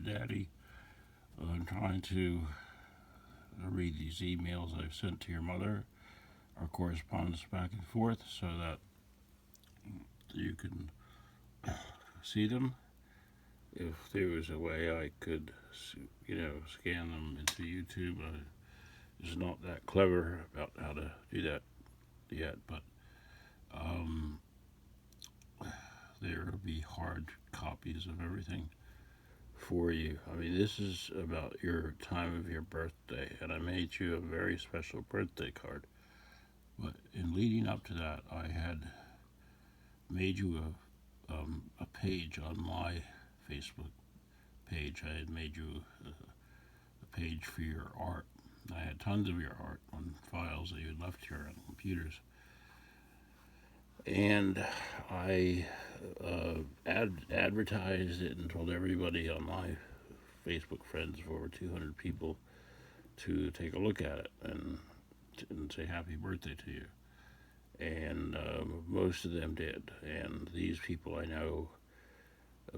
Daddy. I'm trying to read these emails I've sent to your mother, our correspondence back and forth, so that you can see them. If there was a way I could, scan them into YouTube, I was not that clever about how to do that yet, but um, there will be hard copies of everything for you. I mean, this is about your time of your birthday, and I made you a very special birthday card. But in leading up to that, I had made you a page on my Facebook page. I had made you a page for your art. I had tons of your art on files that you had left here on computers. And I advertised it and told everybody on my Facebook friends of over 200 people to take a look at it and say happy birthday to you. And most of them did. And these people I know,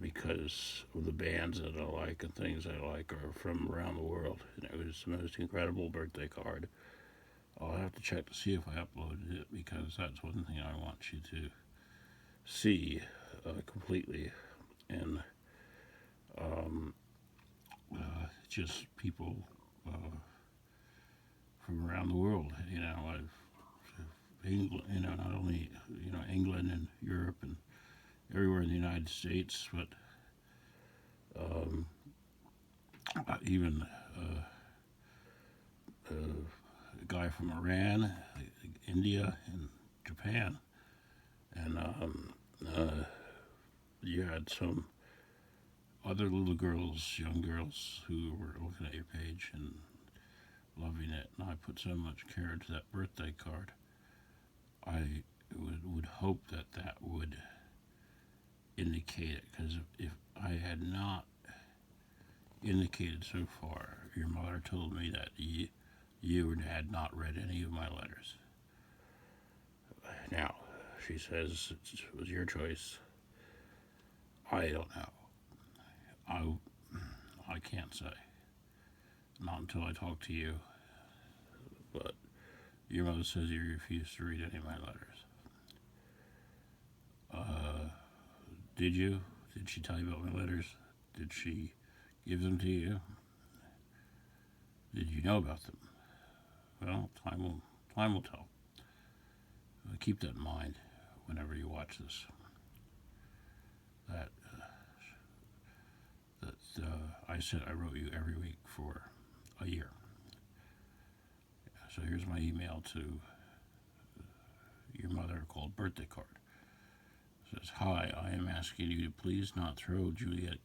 because of the bands that I like and things I like, are from around the world. And it was the most incredible birthday card. I'll have to check to see if I uploaded it, because that's one thing I want you to see completely. And just people from around the world. England, not only England and Europe and everywhere in the United States, but even a guy from Iran, India, and Japan. And you had some other little girls, young girls, who were looking at your page and loving it. And I put so much care into that birthday card. I would hope that would indicate it, because if I had not indicated so far, your mother told me that you had not read any of my letters. Now, she says it was your choice. I don't know. I can't say. Not until I talk to you. But your mother says you refused to read any of my letters. Did you? Did she tell you about my letters? Did she give them to you? Did you know about them? Well, time will tell. Keep that in mind whenever you watch this. That I said I wrote you every week for a year. So here's my email to your mother, called birthday card. It says, "Hi, I am asking you to please not throw Juliette's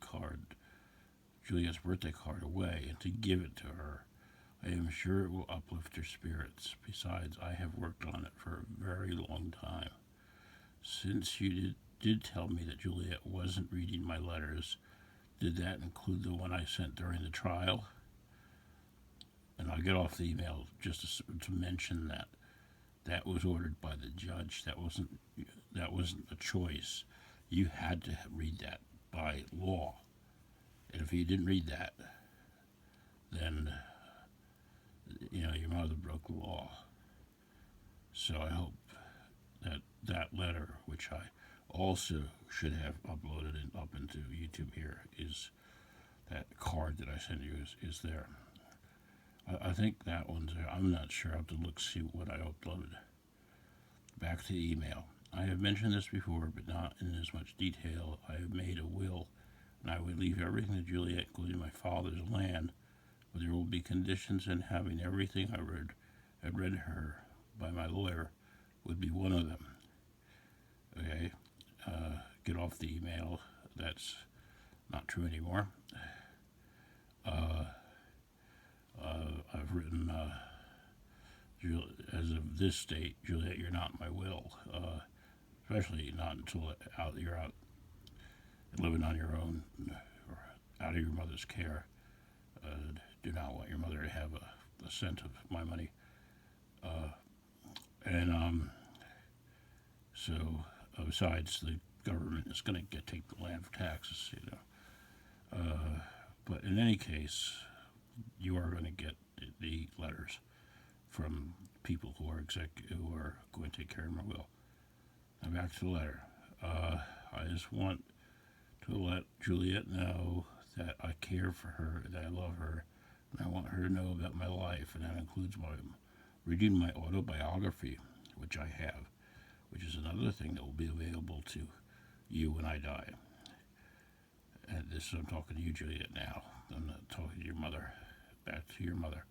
birthday card away, and to give it to her. I am sure it will uplift her spirits. Besides, I have worked on it for a very long time. Since you did tell me that Juliette wasn't reading my letters, did that include the one I sent during the trial?" And I'll get off the email just to mention that was ordered by the judge. That wasn't a choice. You had to read that by law. And if you didn't read that, then your mother broke the law. So I hope that letter, which I also should have uploaded and up into YouTube here, is that card that I sent you is there. I think that one's there. I'm not sure. I have to look, see what I uploaded. Back to the email. I have mentioned this before, but not in as much detail. I have made a will, and I would leave everything to Juliette, including my father's land, but there will be conditions, in having everything I had read her by my lawyer would be one of them. Okay? Get off the email. That's not true anymore. I've written, as of this date, Juliette, you're not in my will. Especially not until you're out living on your own, or out of your mother's care. Do not want your mother to have a cent of my money. So besides, the government is going to take the land for taxes. But in any case, you are going to get the letters from people who are going to take care of my will. Now back to the letter. I just want to let Juliette know that I care for her, that I love her, and I want her to know about my life, and that includes reading my autobiography, which I have, which is another thing that will be available to you when I die. And this I'm talking to you, Juliette, now. I'm not talking to your mother. Back to your mother.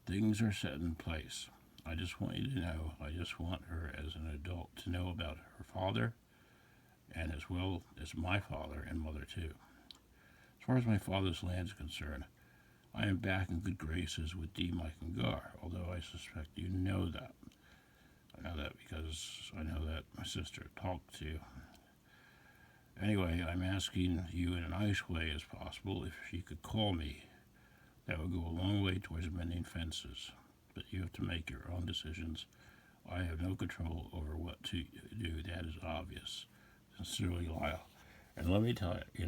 Things are set in place. I just want you to know, I just want her as an adult to know about her father, and as well as my father and mother too. As far as my father's land is concerned, I am back in good graces with D. Mike and Gar, although I suspect you know that. I know that because I know that my sister talked to you. Anyway, I'm asking you in a nice way as possible if she could call me. That would go a long way towards mending fences, but you have to make your own decisions. I have no control over what to do, that is obvious. Sincerely, Lyle. And let me tell you,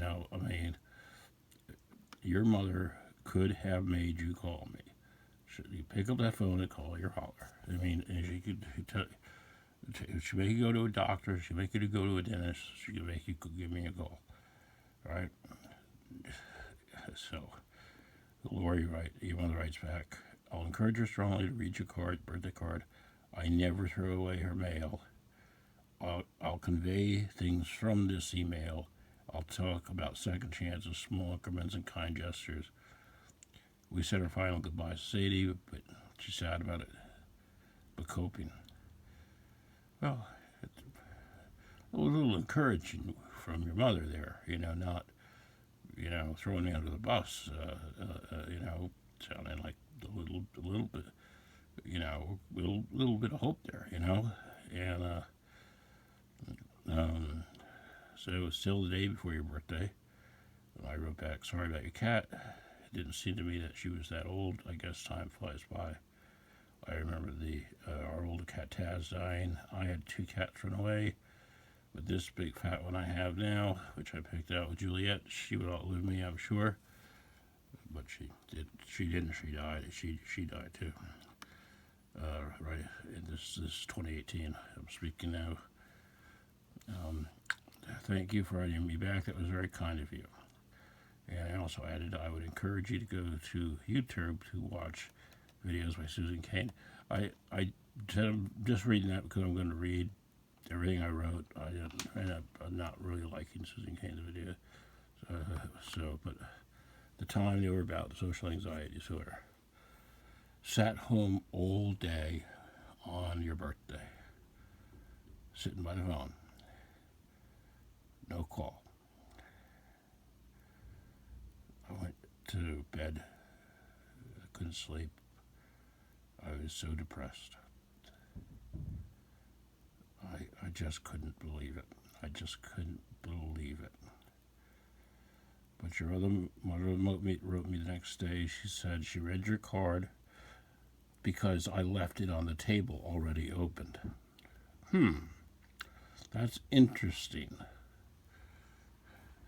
your mother could have made you call me. You pick up that phone and call your holler. And she could she make you go to a doctor, she make you go to a dentist, she can make you give me a call. Right? So, Lori your mother writes back, I'll encourage her strongly to read your birthday card. I never throw away her mail. I'll convey things from this email. I'll talk about second chances, small increments, and kind gestures. We said our final goodbyes to Sadie, but she's sad about it. But coping. Well, it's a little encouraging from your mother there, not, throwing me under the bus, sounding like a little bit, little bit of hope there, and, so it was still the day before your birthday. I wrote back, sorry about your cat. It didn't seem to me that she was that old. I guess time flies by. I remember our older cat Taz dying. I had 2 cats run away. But this big fat one I have now, which I picked out with Juliette, she would outlive me, I'm sure. But she didn't. She died. She died too. Right. This is 2018. I'm speaking now. Thank you for writing me back. That was very kind of you. And I also added I would encourage you to go to YouTube to watch videos by Susan Cain. I I'm just reading that because I'm going to read everything I wrote. I end up not really liking Susan Cain's video. But the time they were about social anxiety disorder. Sat home all day on your birthday, sitting by the phone. No call. I went to bed. I couldn't sleep. I was so depressed. I just couldn't believe it. I just couldn't believe it. But your other mother wrote me the next day. She said she read your card because I left it on the table already opened. That's interesting.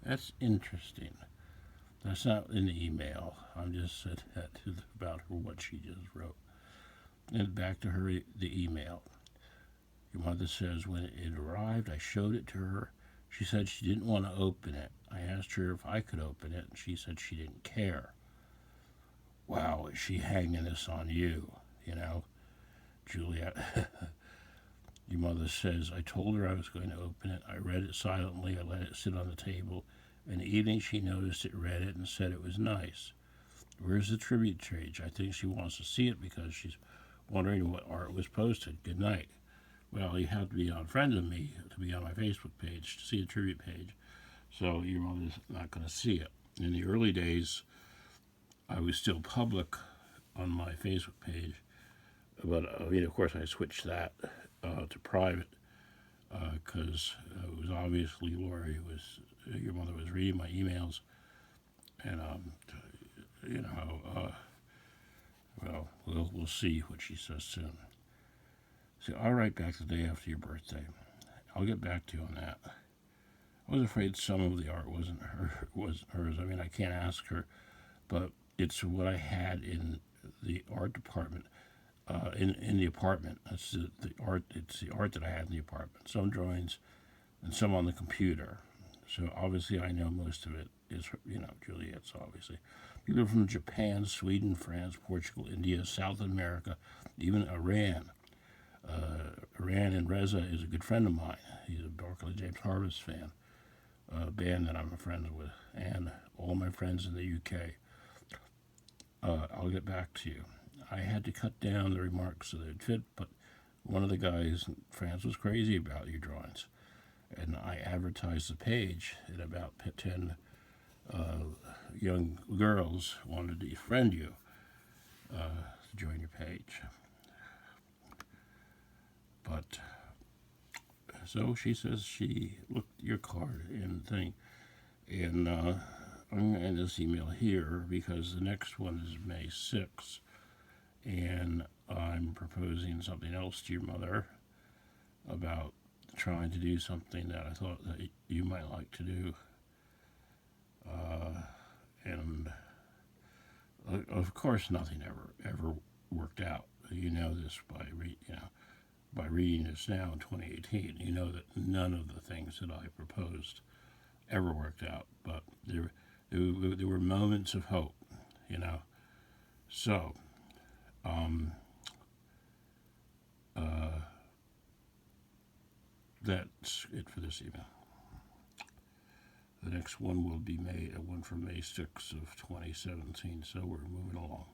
That's interesting. That's not in the email. I'm just said that about her, what she just wrote. And back to her, the email. Your mother says, when it arrived, I showed it to her. She said she didn't want to open it. I asked her if I could open it, and she said she didn't care. Wow, is she hanging this on you, Juliette? Your mother says, I told her I was going to open it. I read it silently. I let it sit on the table. In the evening, she noticed it, read it, and said it was nice. Where's the tribute page? I think she wants to see it because she's wondering what art was posted. Good night. Well, you have to be on Friend of Me to be on my Facebook page to see the tribute page. So your mother's not going to see it. In the early days, I was still public on my Facebook page. But, of course, I switched that to private because it was obviously your mother was reading my emails. And, we'll see what she says soon. So I'll write back the day after your birthday. I'll get back to you on that. I was afraid some of the art wasn't hers. I mean, I can't ask her, but it's what I had in the art department, in the apartment. That's the art. It's the art that I had in the apartment. Some drawings, and some on the computer. So obviously, I know most of it is, Juliette's obviously. People from Japan, Sweden, France, Portugal, India, South America, even Iran. Iran and Reza is a good friend of mine. He's a Barclay James Harvest fan, a band that I'm a friend with, and all my friends in the UK. I'll get back to you. I had to cut down the remarks so they'd fit, but one of the guys in France was crazy about your drawings. And I advertised the page, and about 10 young girls wanted to friend you to join your page. But so she says she looked at your card and thing, and I'm going to end this email here because the next one is May 6th, and I'm proposing something else to your mother about trying to do something that I thought that you might like to do, and of course nothing ever worked out. You know this by reading this now in 2018. You know that none of the things that I proposed ever worked out, but there were moments of hope, So, that's it for this email. The next one will be one from May 6th of 2017, so we're moving along.